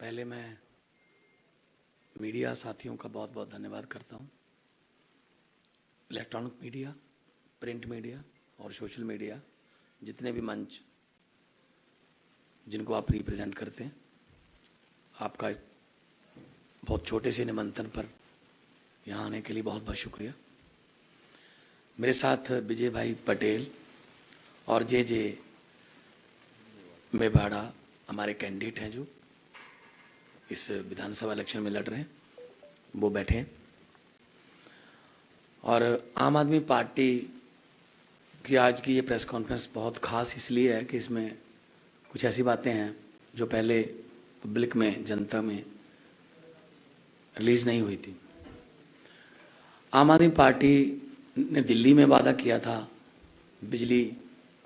पहले मैं मीडिया साथियों का बहुत बहुत धन्यवाद करता हूं। इलेक्ट्रॉनिक मीडिया, प्रिंट मीडिया और सोशल मीडिया, जितने भी मंच जिनको आप रिप्रेजेंट करते हैं, आपका बहुत छोटे से निमंत्रण पर यहाँ आने के लिए बहुत बहुत शुक्रिया। मेरे साथ विजय भाई पटेल और जे मेवाड़ा हमारे कैंडिडेट हैं जो इस विधानसभा इलेक्शन में लड़ रहे हैं, वो बैठे हैं। और आम आदमी पार्टी की आज की ये प्रेस कॉन्फ्रेंस बहुत खास इसलिए है कि इसमें कुछ ऐसी बातें हैं जो पहले पब्लिक में, जनता में रिलीज नहीं हुई थी। आम आदमी पार्टी ने दिल्ली में वादा किया था बिजली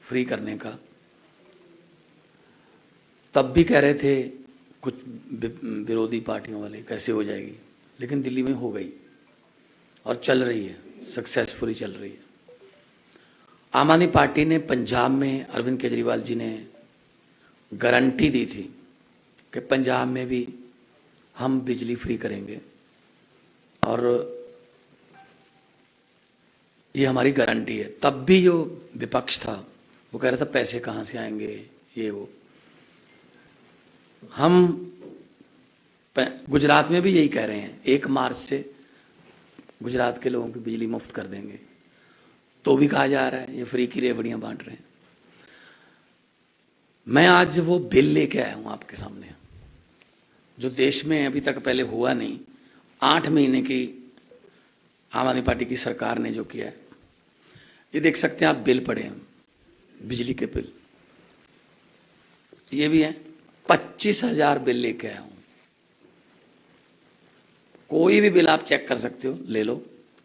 फ्री करने का, तब भी कह रहे थे कुछ विरोधी पार्टियों वाले कैसे हो जाएगी, लेकिन दिल्ली में हो गई और चल रही है, सक्सेसफुली चल रही है। आम आदमी पार्टी ने पंजाब में अरविंद केजरीवाल जी ने गारंटी दी थी कि पंजाब में भी हम बिजली फ्री करेंगे, और ये हमारी गारंटी है। तब भी जो विपक्ष था वो कह रहा था पैसे कहाँ से आएंगे, ये वो। हम गुजरात में भी यही कह रहे हैं, 1 मार्च से गुजरात के लोगों की बिजली मुफ्त कर देंगे, तो भी कहा जा रहा है ये फ्री की रेवड़ियां बांट रहे हैं। मैं आज वो बिल लेके आया हूं आपके सामने, जो देश में अभी तक पहले हुआ नहीं। 8 महीने की आम आदमी पार्टी की सरकार ने जो किया है, ये देख सकते हैं आप, बिल पड़े हैं, बिजली के बिल ये भी है। 25,000 बिल लेके आया हूं। कोई भी बिल आप चेक कर सकते हो, ले लो,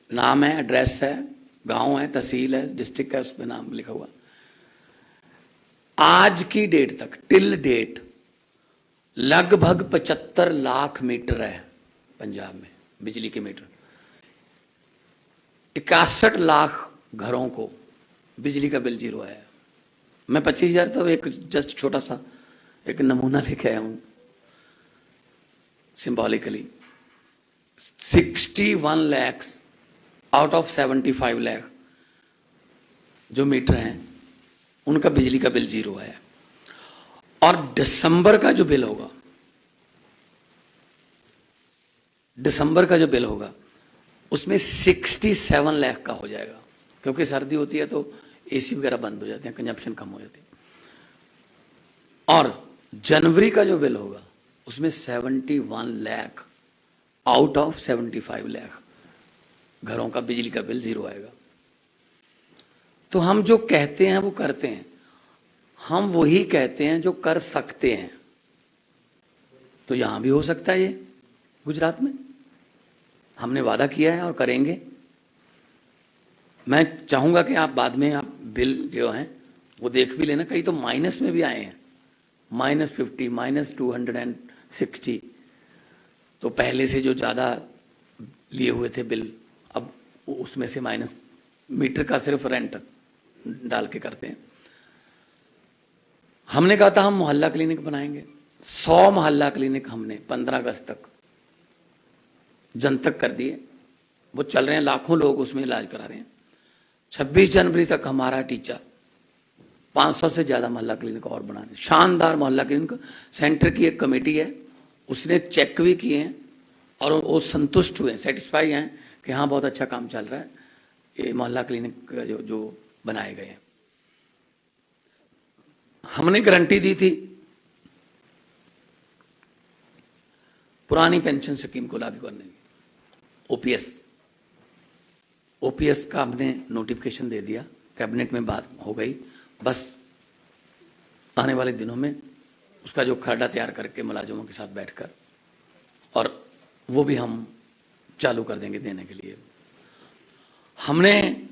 नाम है, एड्रेस है, गांव है, तहसील है, डिस्ट्रिक्ट है, उस पर नाम लिखा हुआ। आज की डेट तक, टिल डेट, लगभग 75 लाख मीटर है पंजाब में बिजली के मीटर। 61 लाख घरों को बिजली का बिल जीरो आया। मैं 25,000 तो एक जस्ट छोटा सा एक नमूना लेके आया हूं symbolically. 61 lakh out of 75 lakh जो मीटर हैं उनका बिजली का बिल जीरो आया। और दिसंबर का जो बिल होगा, दिसंबर का जो बिल होगा उसमें 67 लाख का हो जाएगा, क्योंकि सर्दी होती है तो एसी वगैरह बंद हो जाते हैं, कंजप्शन कम हो जाती है। और जनवरी का जो बिल होगा उसमें 71 लाख आउट ऑफ 75 लाख घरों का बिजली का बिल जीरो आएगा। तो हम जो कहते हैं वो करते हैं, हम वही कहते हैं जो कर सकते हैं। तो यहां भी हो सकता है, ये गुजरात में हमने वादा किया है और करेंगे। मैं चाहूंगा कि आप बाद में आप बिल जो हैं वो देख भी लेना, कई तो माइनस में भी आए हैं, -50, -260। तो पहले से जो ज्यादा लिए हुए थे बिल, अब उसमें से माइनस, मीटर का सिर्फ रेंट डाल के करते हैं। हमने कहा था हम मोहल्ला क्लिनिक बनाएंगे, 100 मोहल्ला क्लिनिक हमने 15 अगस्त तक जनतक कर दिए, वो चल रहे हैं, लाखों लोग उसमें इलाज करा रहे हैं। 26 जनवरी तक हमारा टीचर 500 से ज्यादा मोहल्ला क्लिनिक और बनाने, शानदार मोहल्ला क्लिनिक। सेंटर की एक कमेटी है, उसने चेक भी किए हैं और वो संतुष्ट हुए, सेटिस्फाई हैं कि हाँ बहुत अच्छा काम चल रहा है ये मोहल्ला क्लिनिक जो बनाए गए हैं। हमने गारंटी दी थी पुरानी पेंशन स्कीम को लागू करने की, ओपीएस का हमने नोटिफिकेशन दे दिया, कैबिनेट में बात हो गई, बस आने वाले दिनों में उसका जो खर्डा तैयार करके मुलाजिमों के साथ बैठकर, और वो भी हम चालू कर देंगे देने के लिए। हमने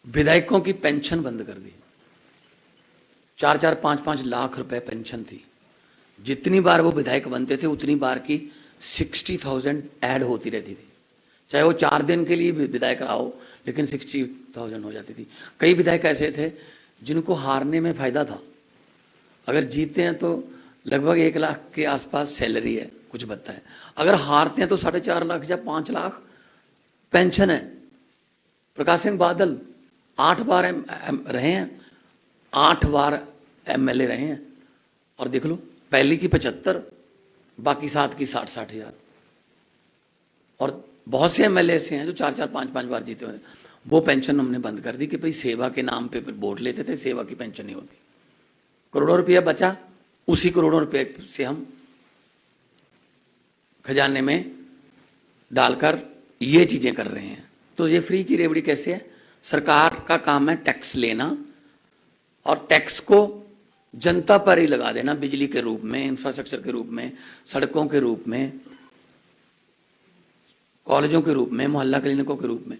विधायकों की पेंशन बंद कर दी। 4-4, 5-5 लाख रुपए पेंशन थी। जितनी बार वो विधायक बनते थे उतनी बार की 60,000 ऐड होती रहती थी, चाहे वो 4 दिन के लिए विधायक रहा हो, लेकिन 60,000 हो जाती थी। कई विधायक ऐसे थे जिनको हारने में फायदा था, अगर जीतते हैं तो लगभग 1 लाख के आसपास सैलरी है, कुछ बनता है। अगर हारते हैं तो 4.5 लाख या 5 लाख पेंशन है। प्रकाश सिंह बादल 8 बार रहे हैं, 8 बार एमएलए रहे हैं, और देख लो, पहली की 75, बाकी 7 की 60-60 हजार। और बहुत से एमएलए ऐसे हैं जो 4-4, 5-5 बार जीते हुए हैं। वो पेंशन हमने बंद कर दी कि भाई सेवा के नाम पे वोट लेते थे, सेवा की पेंशन नहीं होती। करोड़ों रुपया बचा, उसी करोड़ों रुपए से हम खजाने में डालकर ये चीजें कर रहे हैं। तो ये फ्री की रेवड़ी कैसे है? सरकार का काम है टैक्स लेना, और टैक्स को जनता पर ही लगा देना, बिजली के रूप में, इंफ्रास्ट्रक्चर के रूप में, सड़कों के रूप में, कॉलेजों के रूप में, मोहल्ला क्लिनिकों के रूप में।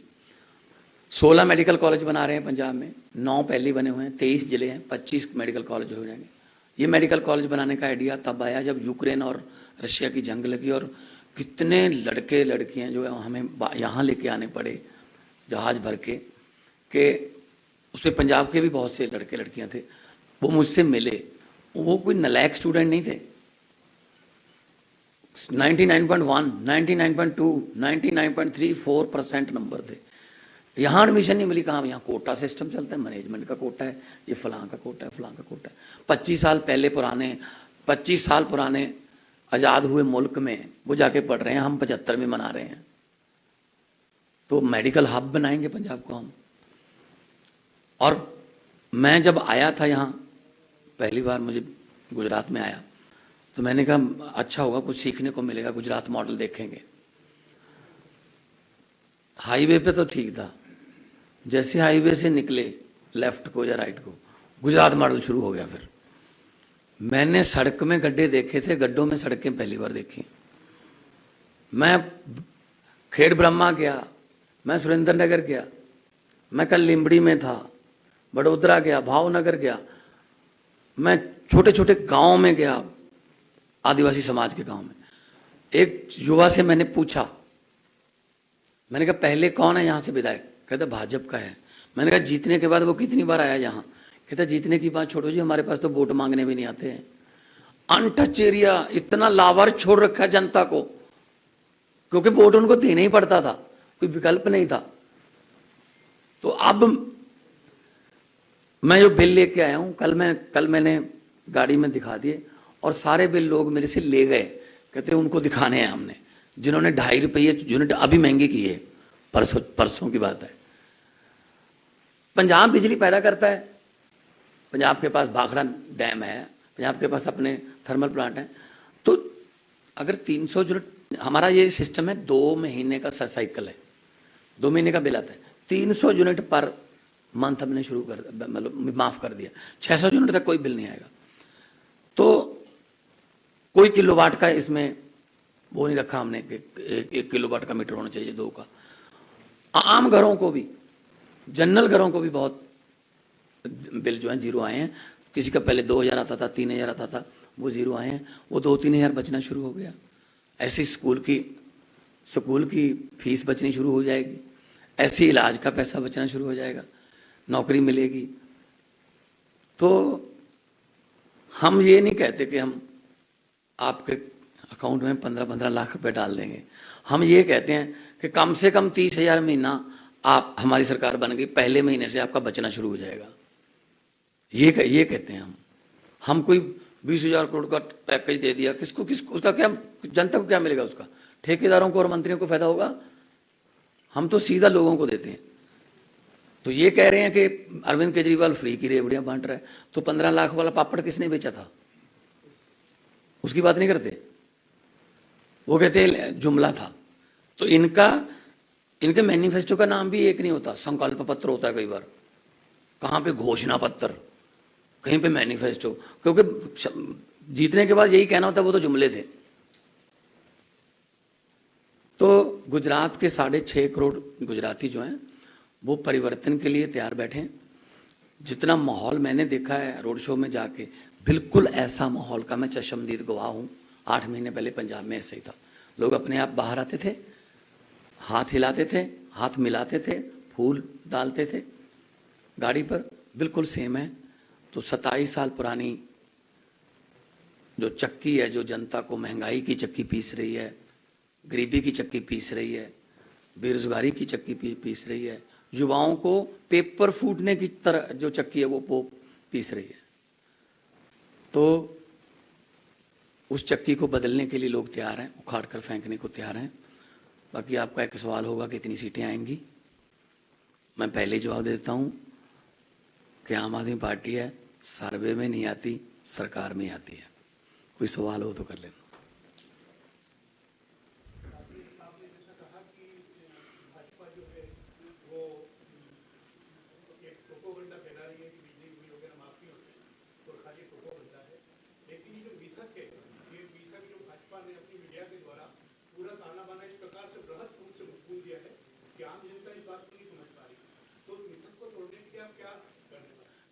16 मेडिकल कॉलेज बना रहे हैं पंजाब में, 9 पहले बने हुए हैं, 23 जिले हैं, 25 मेडिकल कॉलेज हो जाएंगे। ये मेडिकल कॉलेज बनाने का आइडिया तब आया जब यूक्रेन और रशिया की जंग लगी, और कितने लड़के लड़कियां जो हमें यहाँ लेके आने पड़े जहाज भर के उसमें पंजाब के भी बहुत से लड़के लड़कियां थे। वो मुझसे मिले, वो कोई नलायक स्टूडेंट नहीं थे। 99.1, 99.2, 99.34% नंबर थे। यहाँ एडमिशन नहीं मिली। कहाँ? यहाँ कोटा सिस्टम चलता है, मैनेजमेंट का कोटा है, ये फलां का कोटा है, फलां का कोटा है। 25 साल पुराने आजाद हुए मुल्क में वो जाके पढ़ रहे हैं, हम 75 में मना रहे हैं। तो मेडिकल हब बनाएंगे पंजाब को हम। और मैं जब आया था यहाँ पहली बार, मुझे गुजरात में आया, तो मैंने कहा अच्छा होगा, कुछ सीखने को मिलेगा, गुजरात मॉडल देखेंगे। हाईवे पे तो ठीक था, जैसे हाईवे से निकले लेफ्ट को या राइट को, गुजरात मॉडल शुरू हो गया। फिर मैंने सड़क में गड्ढे देखे थे, गड्ढों में सड़कें पहली बार देखी। मैं खेड़ ब्रह्मा गया, मैं सुरेंद्र नगर गया, मैं कल लिम्बड़ी में था, बड़ोदरा गया, भावनगर गया, मैं छोटे छोटे गांव में गया, आदिवासी समाज के गांव में। एक युवा से मैंने पूछा, मैंने कहा पहले कौन है यहाँ से विधायक? कहता भाजपा का है। मैंने कहा जीतने के बाद वो कितनी बार आया यहाँ? कहता जीतने की बात छोड़ो जी, हमारे पास तो वोट मांगने भी नहीं आते हैं। अनटच एरिया, इतना लावार छोड़ रखा है जनता को, क्योंकि वोट उनको देना ही पड़ता था, कोई विकल्प नहीं था। तो अब मैं जो बिल लेके आया हूं, कल मैंने गाड़ी में दिखा दिए, और सारे बिल लोग मेरे से ले गए, कहते उनको दिखाने हैं हमने, जिन्होंने 2.5 रुपये यूनिट अभी महंगे किए, परसों की बात है। पंजाब बिजली पैदा करता है, पंजाब के पास भाखड़ा डैम है, पंजाब के पास अपने थर्मल प्लांट है। तो अगर 300 यूनिट, हमारा ये सिस्टम है 2 महीने का साइकिल है, 2 महीने का बिल आता है, 300 यूनिट पर मंथ हमने शुरू कर, मतलब माफ कर दिया। 600 यूनिट तक कोई बिल नहीं आएगा। तो कोई किलोवाट का इसमें वो नहीं रखा हमने कि 1 किलोवाट का मीटर होना चाहिए, 2 का। आम घरों को भी, जनरल घरों को भी बहुत बिल जो है जीरो आए हैं। किसी का पहले 2000 आता था, 3000 आता था, वो जीरो आए हैं। वो 2-3 हजार बचना शुरू हो गया। ऐसे स्कूल की फीस बचनी शुरू हो जाएगी, ऐसे इलाज का पैसा बचना शुरू हो जाएगा, नौकरी मिलेगी। तो हम ये नहीं कहते कि हम आपके अकाउंट में 15-15 लाख रुपए डाल देंगे। हम ये कहते हैं कि कम से कम 30,000 महीना आप, हमारी सरकार बन गई, पहले महीने से आपका बचना शुरू हो जाएगा। ये कहते हैं हम कोई 20,000 करोड़ का पैकेज दे दिया, किसको उसका क्या, जनता को क्या मिलेगा? उसका ठेकेदारों को और मंत्रियों को फायदा होगा। हम तो सीधा लोगों को देते हैं। तो ये कह रहे हैं कि अरविंद केजरीवाल फ्री की रेवड़ियां बांट रहा है, तो 15 लाख वाला पापड़ किसने बेचा था? उसकी बात नहीं करते, वो कहते हैं जुमला था। तो इनके मैनिफेस्टो का नाम भी एक नहीं होता, संकल्प पत्र होता है कई बार, कहां पे घोषणा पत्र, कहीं पे मैनिफेस्टो, क्योंकि जीतने के बाद यही कहना होता है वो तो जुमले थे। तो गुजरात के 6.5 करोड़ गुजराती जो हैं वो परिवर्तन के लिए तैयार बैठे हैं। जितना माहौल मैंने देखा है रोड शो में जाके, बिल्कुल ऐसा माहौल का मैं चश्मदीद गवाह हूं। 8 महीने पहले पंजाब में ऐसे ही था, लोग अपने आप बाहर आते थे, हाथ हिलाते थे, हाथ मिलाते थे, फूल डालते थे गाड़ी पर, बिल्कुल सेम है। तो 27 साल पुरानी जो चक्की है, जो जनता को महंगाई की चक्की पीस रही है, गरीबी की चक्की पीस रही है, बेरोजगारी की चक्की पीस रही है, युवाओं को पेपर फूटने की तरह जो चक्की है वो पीस रही है। तो उस चक्की को बदलने के लिए लोग तैयार हैं, उखाड़ कर फेंकने को तैयार हैं। बाकी आपका एक सवाल होगा कितनी सीटें आएंगी। मैं पहले जवाब देता हूं कि आम आदमी पार्टी है, सर्वे में नहीं आती, सरकार में आती है। कोई सवाल हो तो कर लेना।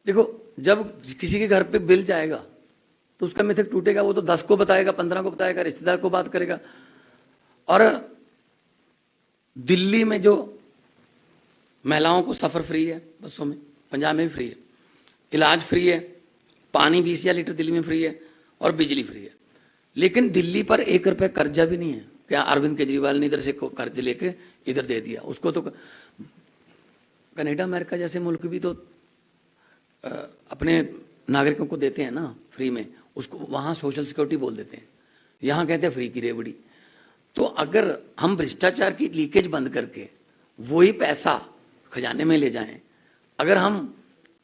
देखो, जब किसी के घर पे बिल जाएगा तो उसका मिथक टूटेगा। वो तो 10 को बताएगा, 15 को बताएगा, रिश्तेदार को बात करेगा। और दिल्ली में जो महिलाओं को सफर फ्री है बसों में, पंजाब में भी फ्री है, इलाज फ्री है, पानी 20 लीटर दिल्ली में फ्री है और बिजली फ्री है। लेकिन दिल्ली पर 1 रुपये कर्जा भी नहीं है। क्या अरविंद केजरीवाल ने इधर से कर्ज लेके इधर दे दिया? उसको तो कनाडा अमेरिका जैसे मुल्क भी तो अपने नागरिकों को देते हैं ना फ्री में, उसको वहाँ सोशल सिक्योरिटी बोल देते हैं, यहाँ कहते हैं फ्री की रेवड़ी। तो अगर हम भ्रष्टाचार की लीकेज बंद करके वही पैसा खजाने में ले जाएं, अगर हम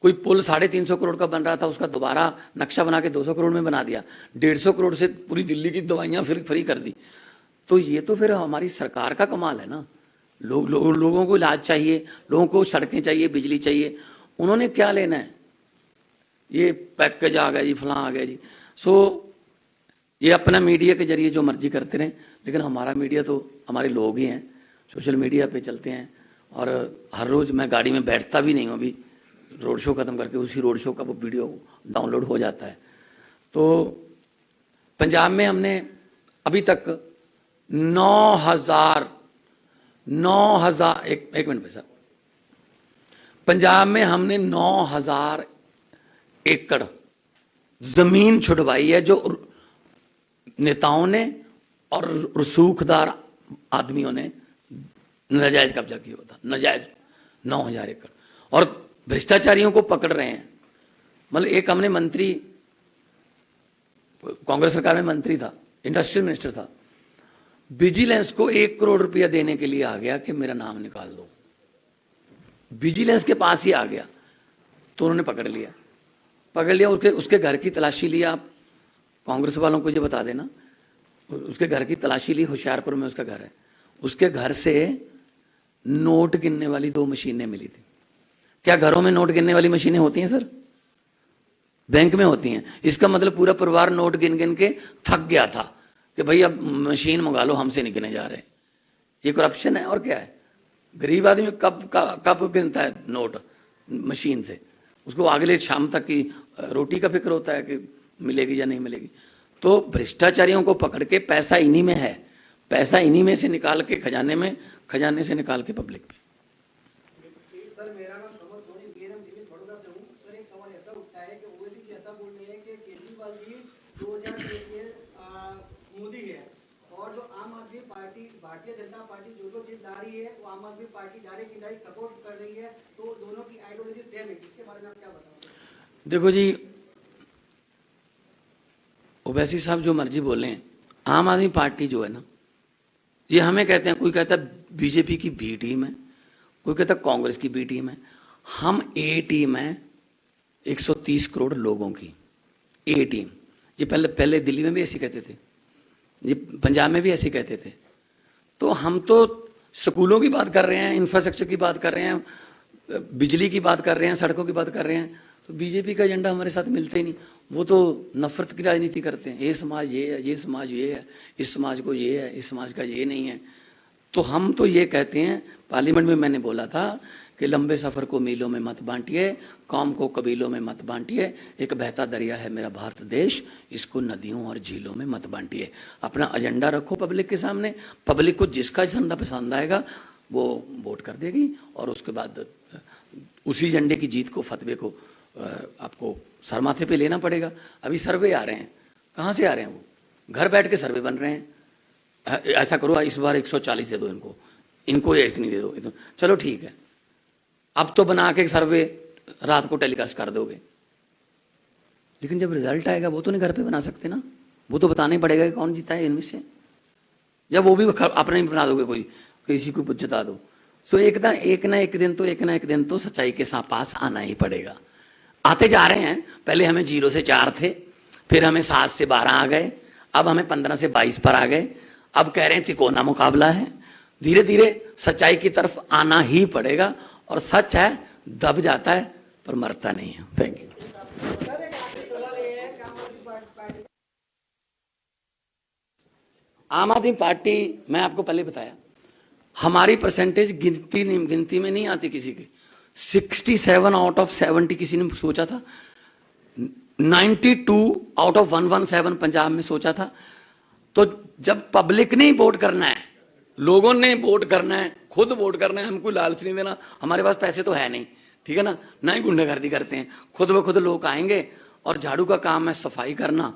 कोई पुल 350 करोड़ का बन रहा था उसका दोबारा नक्शा बना के 200 करोड़ में बना दिया, 150 करोड़ से पूरी दिल्ली की दवाइयाँ फिर फ्री कर दी, तो ये तो फिर हमारी सरकार का कमाल है ना। लोगों को इलाज चाहिए, लोगों को सड़कें चाहिए, बिजली चाहिए, उन्होंने क्या लेना है? ये पैकेज आ गया जी, फलां आ गया जी। सो ये अपना मीडिया के जरिए जो मर्जी करते रहें, लेकिन हमारा मीडिया तो हमारे लोग ही हैं, सोशल मीडिया पे चलते हैं। और हर रोज़ मैं गाड़ी में बैठता भी नहीं हूँ, अभी रोड शो ख़त्म करके उसी रोड शो का वो वीडियो डाउनलोड हो जाता है। तो पंजाब में हमने अभी तक 9,000 एक मिनट पैसा, पंजाब में हमने 9,000 एकड़ जमीन छुड़वाई है जो नेताओं ने और रसूखदार आदमियों ने नाजायज कब्जा किया था। नाजायज 9,000 एकड़। और भ्रष्टाचारियों को पकड़ रहे हैं। मतलब एक हमने मंत्री, कांग्रेस सरकार में मंत्री था, इंडस्ट्रियल मिनिस्टर था, विजिलेंस को 1 करोड़ रुपया देने के लिए आ गया कि मेरा नाम निकाल दो। विजिलेंस के पास ही आ गया तो उन्होंने पकड़ लिया। उसके घर की तलाशी ली। आप कांग्रेस वालों को ये बता देना, उसके घर की तलाशी ली, होशियारपुर में उसका घर है। उसके घर से नोट गिनने वाली 2 मशीनें मिली थी। क्या घरों में नोट गिनने वाली मशीनें होती हैं सर? बैंक में होती हैं। इसका मतलब पूरा परिवार नोट गिन गिन के थक गया था कि भाई अब मशीन मंगा लो, हमसे नहीं गिने जा रहे। ये करप्शन है और क्या है? गरीब आदमी कब गिनता है नोट मशीन से? उसको अगले शाम तक की रोटी का फिक्र होता है कि मिलेगी या नहीं मिलेगी। तो भ्रष्टाचारियों को पकड़ के पैसा इन्हीं में है, पैसा इन्हीं में से निकाल के खजाने से निकाल के पब्लिक पे। सर मेरा नाम कमल सोनी बीएनएम दिल्ली बड़ौदा से हूँ। सर एक सवाल ऐसा उठता है कि ओवैसी जी ऐसा बोल रहे हैं कि केजरीवाल जी 2006 के मोदी है और जो आम आदमी पार्टी, भारतीय जनता पार्टी जो चीज ला रही है वो आम आदमी पार्टी डायरेक्ट इनडायरेक्ट सपोर्ट कर रही है, तो दोनों की आइडियोलॉजी सेम है। इसके बारे में आप क्या बताओगे? देखो जी, ओवैसी साहब जो मर्जी बोलें, आम आदमी पार्टी जो है ना, ये हमें कहते हैं, कोई कहता है बीजेपी की बी टीम है, कोई कहता है कांग्रेस की बी टीम है। हम ए टीम है 130 करोड़ लोगों की ए टीम। ये पहले दिल्ली में भी ऐसे कहते थे, ये पंजाब में भी ऐसे कहते थे। तो हम तो स्कूलों की बात कर रहे हैं, इंफ्रास्ट्रक्चर की बात कर रहे हैं, बिजली की बात कर रहे हैं, सड़कों की बात कर रहे हैं। तो बीजेपी का एजेंडा हमारे साथ मिलते ही नहीं। वो तो नफरत की राजनीति करते हैं। ये समाज ये है, ये समाज ये है, इस समाज को ये है, इस समाज का ये नहीं है। तो हम तो ये कहते हैं, पार्लियामेंट में मैंने बोला था कि लंबे सफर को मीलों में मत बांटिए, कौम को कबीलों में मत बांटिए। एक बहता दरिया है मेरा भारत देश, इसको नदियों और झीलों में मत बांटिए। अपना एजेंडा रखो पब्लिक के सामने, पब्लिक को जिसका एजेंडा पसंद आएगा वो वोट कर देगी और उसके बाद उसी एजेंडे की जीत को, फतवे को आपको सर माथे पे लेना पड़ेगा। अभी सर्वे आ रहे हैं, कहाँ से आ रहे हैं वो? घर बैठ के सर्वे बन रहे हैं, ऐसा करो इस बार 140 दे दो इनको, इनको ये इतनी दे दो, चलो ठीक है। अब तो बना के सर्वे रात को टेलीकास्ट कर दोगे, लेकिन जब रिजल्ट आएगा वो तो नहीं घर पे बना सकते ना, वो तो बताना ही पड़ेगा कि कौन जीता है इनमें से। जब वो भी अपना ही बना दोगे, कोई किसी को जता दो, सो एक ना एक दिन तो सच्चाई के साथ पास आना ही पड़ेगा। आते जा रहे हैं, पहले हमें 0 से 4 थे, फिर हमें 7 से 12 आ गए, अब हमें 15 से 22 पर आ गए, अब कह रहे हैं तिकोना मुकाबला है। धीरे धीरे सच्चाई की तरफ आना ही पड़ेगा, और सच है दब जाता है पर मरता नहीं है। Thank you. आम आदमी पार्टी, मैं आपको पहले बताया, हमारी परसेंटेज गिनती में नहीं आती किसी की। 67 आउट ऑफ 70 किसी ने सोचा था, 92 आउट ऑफ 117 पंजाब में सोचा था। तो जब पब्लिक ने वोट करना है, लोगों ने वोट करना है, खुद वोट करना है, हमको लालच नहीं देना, हमारे पास पैसे तो है नहीं, ठीक है ना ही गुंडागर्दी करते हैं, खुद ब खुद लोग आएंगे और झाड़ू का काम है सफाई करना,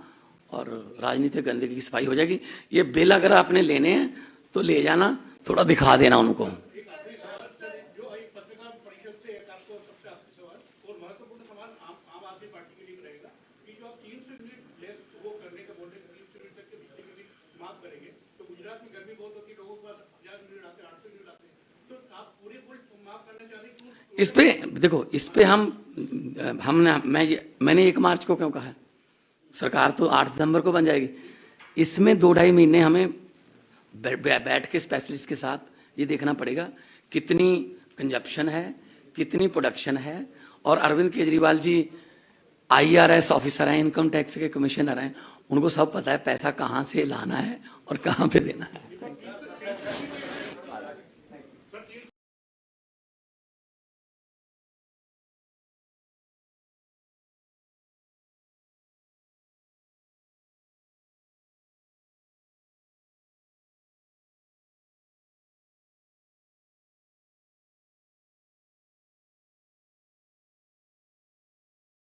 और राजनीतिक गंदगी की सफाई हो जाएगी। ये बिल अगर आपने लेने हैं तो ले जाना, थोड़ा दिखा देना उनको। इस पे देखो, इस पे मैंने 1 मार्च को क्यों कहा है, सरकार तो 8 दिसंबर को बन जाएगी, इसमें 2-2.5 महीने हमें बैठ के स्पेशलिस्ट के साथ ये देखना पड़ेगा कितनी कंजप्शन है, कितनी प्रोडक्शन है। और अरविंद केजरीवाल जी IRS ऑफिसर हैं, इनकम टैक्स के कमिश्नर हैं, उनको सब पता है पैसा कहाँ से लाना है और कहाँ पे देना है।